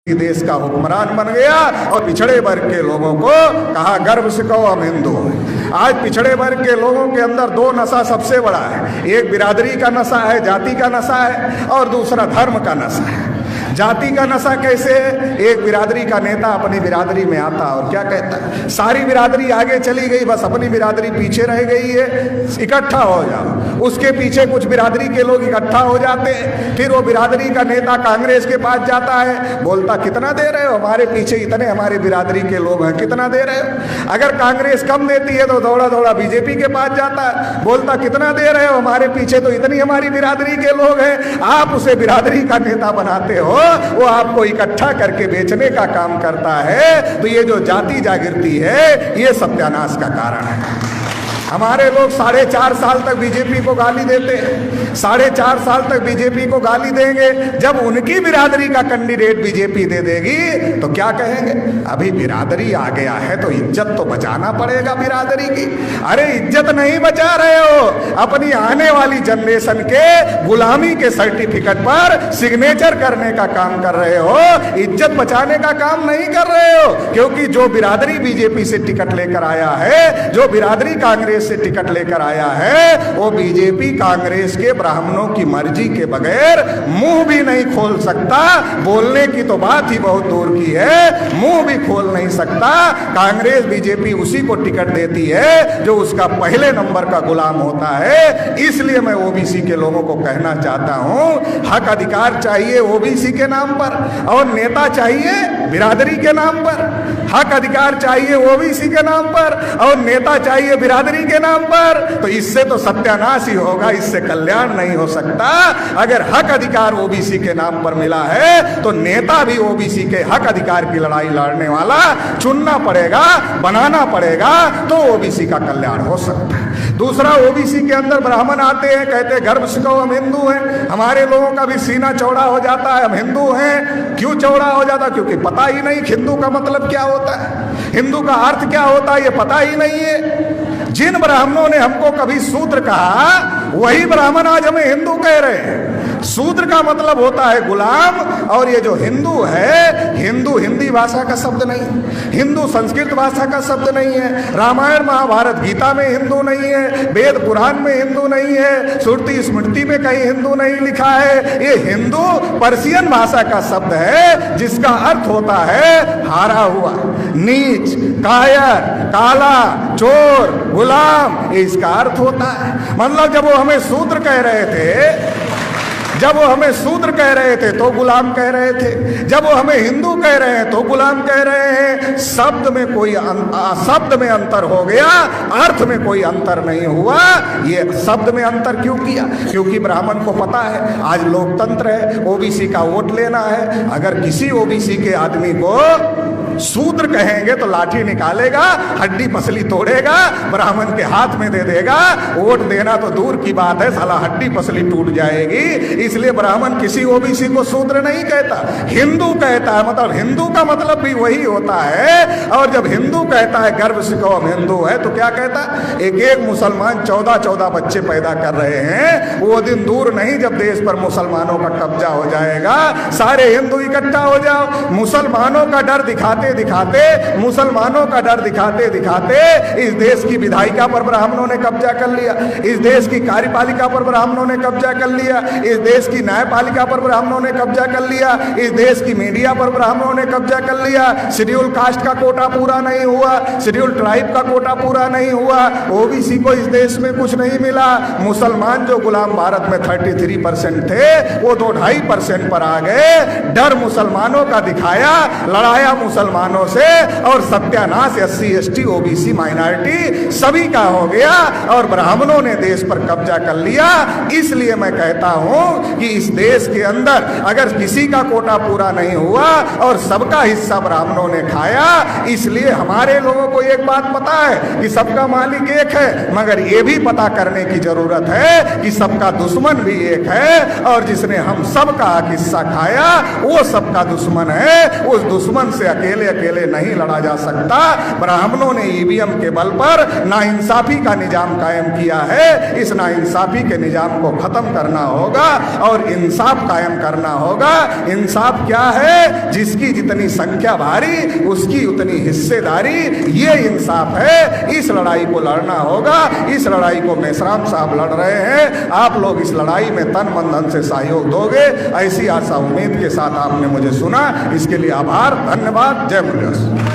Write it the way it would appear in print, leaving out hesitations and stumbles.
देश का हुक्मरान बन गया और पिछड़े वर्ग के लोगों को कहा गर्व से कहो हम हिंदू हैं। आज पिछड़े वर्ग के लोगों के अंदर दो नशा सबसे बड़ा है, एक बिरादरी का नशा है, जाति का नशा है, और दूसरा धर्म का नशा है। जाति का नशा कैसे है? एक बिरादरी का नेता अपनी बिरादरी में आता और क्या कहता है, सारी बिरादरी आगे चली गई, बस अपनी बिरादरी पीछे रह गई है, इकट्ठा हो जाओ। उसके पीछे कुछ बिरादरी के लोग इकट्ठा हो जाते हैं, फिर वो बिरादरी का नेता कांग्रेस के पास जाता है, बोलता कितना दे रहे हो, हमारे पीछे इतने हमारी बिरादरी के लोग हैं, कितना दे रहे हो। अगर कांग्रेस कम देती है तो दौड़ा दौड़ा बीजेपी के पास जाता है, बोलता कितना दे रहे हो, हमारे पीछे तो इतनी हमारी बिरादरी के लोग हैं। आप उसे बिरादरी का नेता बनाते हो, वो आपको इकट्ठा करके बेचने का काम करता है। तो ये जो जाति जागृति है, ये सत्यानाश का कारण है। हमारे लोग 4.5 साल तक बीजेपी को गाली देते हैं, 4.5 साल तक बीजेपी को गाली देंगे। जब उनकी बिरादरी का कैंडिडेट बीजेपी दे देगी तो क्या कहेंगे, अभी बिरादरी आ गया है तो इज्जत तो बचाना पड़ेगा बिरादरी की। अरे इज्जत नहीं बचा रहे हो, अपनी आने वाली जनरेशन के गुलामी के सर्टिफिकेट पर सिग्नेचर करने का काम कर रहे हो, इज्जत बचाने का काम नहीं कर रहे हो। क्योंकि जो बिरादरी बीजेपी से टिकट लेकर आया है, जो बिरादरी कांग्रेस से टिकट लेकर आया है, वो बीजेपी कांग्रेस के ब्राह्मणों की मर्जी के बगैर मुंह भी नहीं खोल सकता। बोलने की तो बात ही बहुत दूर की है, मुंह भी खोल नहीं सकता। कांग्रेस बीजेपी उसी को टिकट देती है जो उसका पहले नंबर का गुलाम होता है। इसलिए मैं ओबीसी के लोगों को कहना चाहता हूं, हक अधिकार चाहिए ओबीसी के नाम पर, और नेता चाहिए बिरादरी के नाम पर। हक अधिकार चाहिए ओबीसी के नाम पर और नेता चाहिए बिरादरी के नाम पर। तो इससे तो सत्यानाश ही होगा, इससे कल्याण नहीं हो सकता। अगर हक अधिकार ओबीसी के नाम पर मिला है तो नेता भी ओबीसी के हक अधिकार की लड़ाई लड़ने वाला चुनना पड़ेगा, बनाना पड़ेगा, तो ओबीसी का कल्याण हो सकता है। दूसरा, ओबीसी के अंदर ब्राह्मण आते हैं, कहते हैं गर्व से कहो हम हिंदू हैं। हमारे लोगों का भी सीना चौड़ा हो जाता है, हम हिंदू हैं। क्यों चौड़ा हो जाता? क्योंकि पता ही नहीं हिंदू का मतलब क्या होता है, हिंदू का अर्थ क्या होता है, ये पता ही नहीं है। जिन ब्राह्मणों ने हमको कभी शूद्र कहा, वही ब्राह्मण आज हमें हिंदू कह रहे हैं। शूद्र का मतलब होता है गुलाम, और ये जो हिंदू है, हिंदू हिंदी भाषा का शब्द नहीं, हिंदू संस्कृत भाषा का शब्द नहीं है, रामायण महाभारत गीता में हिंदू नहीं है, वेद पुराण में हिंदू नहीं है, श्रुति स्मृति में कहीं हिंदू नहीं लिखा है। ये हिंदू पर्शियन भाषा का शब्द है, जिसका अर्थ होता है हारा हुआ, नीच, कायर, काला, चोर, गुलाम, ये इसका अर्थ होता है। मतलब जब वो हमें शूद्र कह रहे थे, जब वो हमें शूद्र कह रहे थे तो गुलाम कह रहे थे, जब वो हमें हिंदू कह रहे हैं तो गुलाम कह रहे हैं। शब्द में कोई शब्द में अंतर हो गया, अर्थ में कोई अंतर नहीं हुआ। ये शब्द में अंतर क्यों किया? क्योंकि ब्राह्मण को पता है आज लोकतंत्र है, ओबीसी का वोट लेना है। अगर किसी ओबीसी के आदमी को शूद्र कहेंगे तो लाठी निकालेगा, हड्डी पसली तोड़ेगा, ब्राह्मण के हाथ में दे देगा। वोट देना तो दूर की बात है, साला हड्डी पसली टूट जाएगी। इसलिए ब्राह्मण किसी ओबीसी को शूद्र नहीं कहता, हिंदू कहता है। मतलब हिंदू का मतलब भी वही होता है। और जब हिंदू कहता है गर्व से कहो हम हिंदू है, तो क्या कहता है, एक मुसलमान 14 बच्चे पैदा कर रहे हैं। वो दिन दूर नहीं जब देश पर मुसलमानों का कब्जा हो जाएगा, सारे हिंदू इकट्ठा हो जाओ। मुसलमानों का डर दिखाते मुसलमानों का डर दिखाते दिखाते इस देश की विधायिका पर ब्राह्मणों ने कब्जा कर लिया, इस देश की कार्यपालिका पर ब्राह्मणों ने कब्जा कर लिया, इस देश की न्यायपालिका पर ब्राह्मणों ने कब्जा कर लिया, इस देश की मीडिया पर ब्राह्मणों ने कब्जा कर लिया। शेड्यूल कास्ट का कोटा पूरा नहीं हुआ, शेड्यूल ट्राइब का कोटा पूरा नहीं हुआ, ओबीसी को इस देश में कुछ नहीं मिला। मुसलमान जो गुलाम भारत में 33% थे, वो तो 2.5% पर आ गए। डर मुसलमानों का दिखाया, लड़ाया मुसलमानों से, और सत्यानाश SC ST OBC माइनॉरिटी सभी का हो गया, और ब्राह्मणों ने देश पर कब्जा कर लिया। इसलिए मैं कहता हूं कि इस देश के अंदर अगर किसी का कोटा पूरा नहीं हुआ और सबका हिस्सा ब्राह्मणों ने खाया, इसलिए हमारे लोगों को एक बात पता है कि सबका मालिक एक है, मगर ये भी पता करने की जरूरत है कि सबका दुश्मन भी एक है, और जिसने हम सबका हिस्सा खाया वो सबका दुश्मन है। उस दुश्मन से अकेले अकेले अकेले नहीं लड़ा जा सकता। ब्राह्मणों ने ईवीएम के बल पर नाइंसाफी का निजाम कायम किया है। इस नाइंसाफी के निजाम को खत्म करना होगा और इंसाफ कायम करना होगा। इंसाफ क्या है? जिसकी जितनी संख्या भारी उसकी उतनी हिस्सेदारी, ये इंसाफ है। इस लड़ाई को लड़ना होगा। इस लड़ाई को मेश्राम साहब लड़ रहे हैं। आप लोग इस लड़ाई में तन मन धन से सहयोग दोगे, ऐसी आशा उम्मीद के साथ आपने मुझे सुना। इसके लिए आभार, धन्यवाद। जय मुरलीधर।